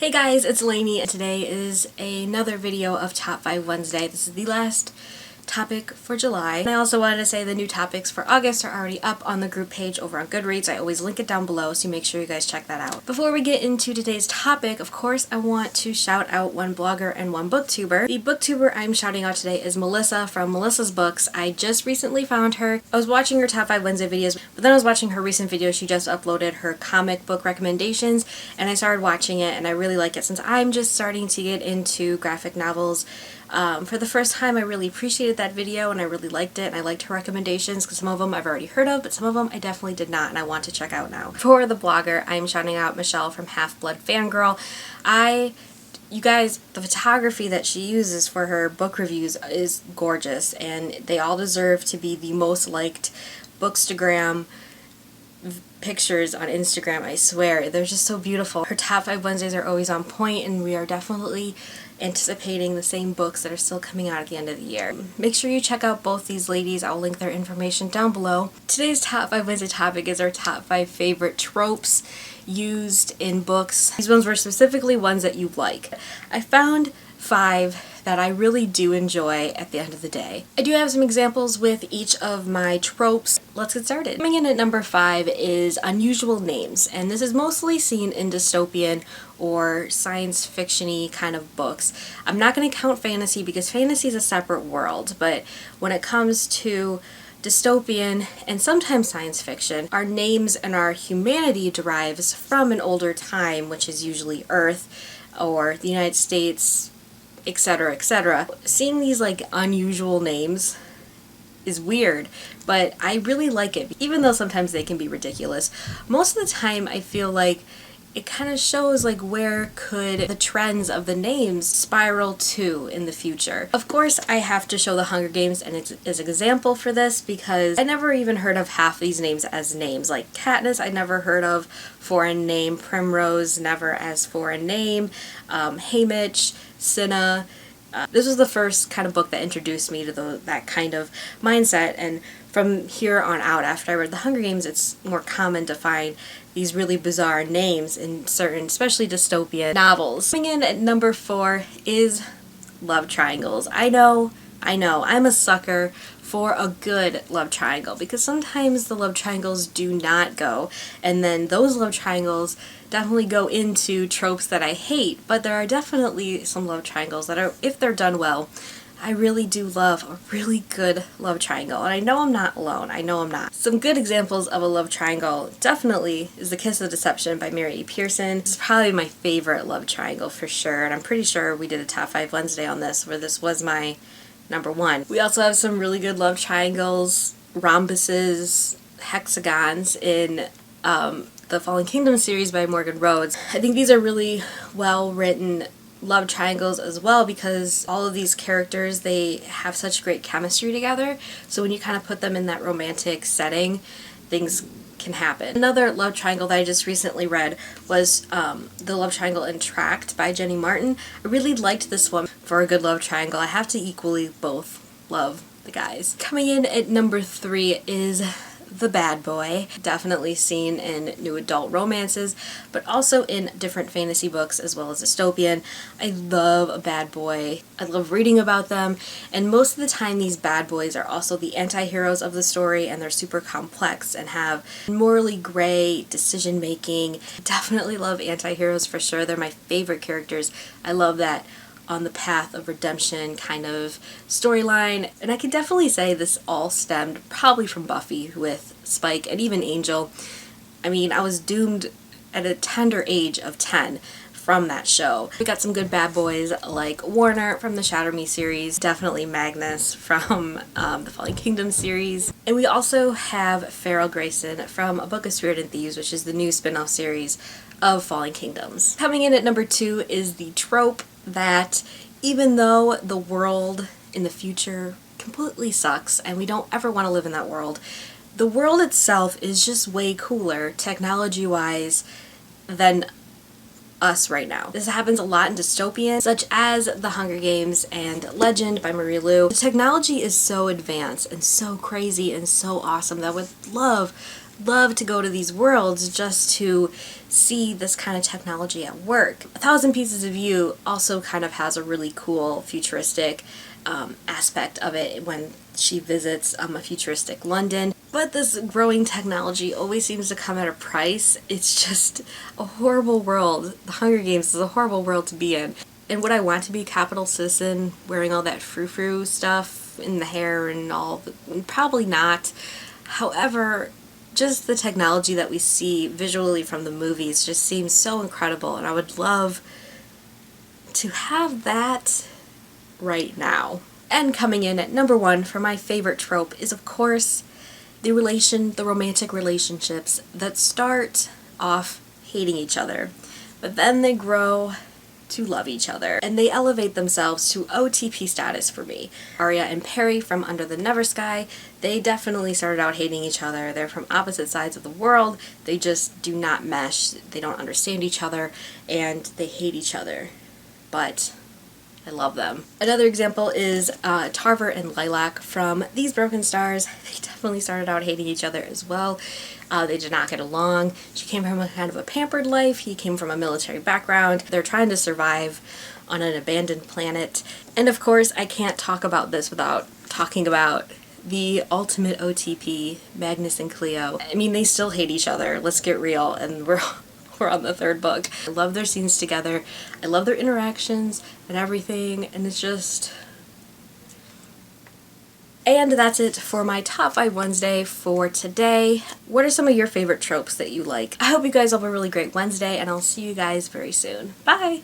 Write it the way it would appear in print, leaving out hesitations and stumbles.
Hey guys, it's Lainey, and today is another video of Top 5 Wednesday. This is the last topic for July. And I also wanted to say the new topics for August are already up on the group page over on Goodreads. I always link it down below, so make sure you guys check that out. Before we get into today's topic, of course, I want to shout out one blogger and one booktuber. The booktuber I'm shouting out today is Melissa from Melissa's Books. I just recently found her. I was watching her Top 5 Wednesday videos, but then I was watching her recent video. She just uploaded her comic book recommendations, and I started watching it, and I really like it since I'm just starting to get into graphic novels. For the first time, I really appreciated that video and I really liked it, and I liked her recommendations because some of them I've already heard of, but some of them I definitely did not and I want to check out now. For the blogger, I'm shouting out Michelle from Half-Blood Fangirl. You guys, the photography that she uses for her book reviews is gorgeous, and they all deserve to be the most liked Bookstagram pictures on Instagram, I swear. They're just so beautiful. Her Top 5 Wednesdays are always on point, and we are definitely anticipating the same books that are still coming out at the end of the year. Make sure you check out both these ladies. I'll link their information down below. Today's Top 5 Wednesday topic is our top 5 favorite tropes used in books. These ones were specifically ones that you like. I found 5 that I really do enjoy at the end of the day. I do have some examples with each of my tropes. Let's get started. Coming in at number 5 is unusual names, and this is mostly seen in dystopian or science fiction-y kind of books. I'm not going to count fantasy because fantasy is a separate world, but when it comes to dystopian and sometimes science fiction, our names and our humanity derives from an older time, which is usually Earth or the United States, etc., etc. Seeing these like unusual names is weird, but I really like it, even though sometimes they can be ridiculous. Most of the time I feel like it kind of shows like where could the trends of the names spiral to in the future. Of course, I have to show the Hunger Games and as an example for this because I never even heard of half these names as names. Like Katniss, I never heard of foreign name. Primrose, never as foreign name. Haymitch, Cinna. This was the first kind of book that introduced me to that kind of mindset, and from here on out, after I read The Hunger Games, it's more common to find these really bizarre names in certain, especially dystopian novels. Coming in at number 4 is love triangles. I know, I'm a sucker for a good love triangle because sometimes the love triangles do not go, and then those love triangles definitely go into tropes that I hate, but there are definitely some love triangles that are, if they're done well, I really do love a really good love triangle, and I know I'm not alone. I know I'm not. Some good examples of a love triangle definitely is The Kiss of Deception by Mary E. Pearson. This is probably my favorite love triangle for sure, and I'm pretty sure we did a Top 5 Wednesday on this, where this was my number 1. We also have some really good love triangles, rhombuses, hexagons in the Fallen Kingdom series by Morgan Rhodes. I think these are really well written love triangles as well because all of these characters, they have such great chemistry together, so when you kind of put them in that romantic setting, things can happen. Another love triangle that I just recently read was the love triangle in Tract by Jenny Martin. I really liked this one for a good love triangle. I have to equally both love the guys. Coming in at number 3 is the bad boy, definitely seen in new adult romances, but also in different fantasy books as well as dystopian. I love a bad boy. I love reading about them, and most of the time these bad boys are also the anti-heroes of the story, and they're super complex and have morally gray decision making. Definitely love anti-heroes for sure. They're my favorite characters. I love that on the path of redemption kind of storyline, and I can definitely say this all stemmed probably from Buffy with Spike and even Angel. I mean, I was doomed at a tender age of 10 from that show. We got some good bad boys like Warner from the Shatter Me series, definitely Magnus from the Fallen Kingdom series, and we also have Farrell Grayson from A Book of Spirit and Thieves, which is the new spin-off series of Fallen Kingdoms. Coming in at number 2 is the trope that even though the world in the future completely sucks and we don't ever want to live in that world, the world itself is just way cooler technology-wise than us right now. This happens a lot in dystopian, such as The Hunger Games and Legend by Marie Lu. The technology is so advanced and so crazy and so awesome that I would love love to go to these worlds just to see this kind of technology at work. 1,000 Pieces of You also kind of has a really cool futuristic aspect of it when she visits a futuristic London. But this growing technology always seems to come at a price. It's just a horrible world. The Hunger Games is a horrible world to be in. And would I want to be a capital citizen wearing all that frou-frou stuff in the hair and all? Probably not. However, just the technology that we see visually from the movies just seems so incredible, and I would love to have that right now. And coming in at number 1 for my favorite trope is, of course, the romantic relationships that start off hating each other, but then they grow to love each other, and they elevate themselves to OTP status for me. Arya and Perry from Under the Never Sky, they definitely started out hating each other. They're from opposite sides of the world. They just do not mesh. They don't understand each other, and they hate each other. But I love them. Another example is Tarver and Lilac from These Broken Stars. They definitely started out hating each other as well. They did not get along. She came from a kind of a pampered life. He came from a military background. They're trying to survive on an abandoned planet. And of course, I can't talk about this without talking about the ultimate OTP, Magnus and Cleo. I mean, they still hate each other. Let's get real. And we're on the 3rd book. I love their scenes together. I love their interactions and everything, and it's just... And that's it for my Top 5 Wednesday for today. What are some of your favorite tropes that you like? I hope you guys have a really great Wednesday, and I'll see you guys very soon. Bye!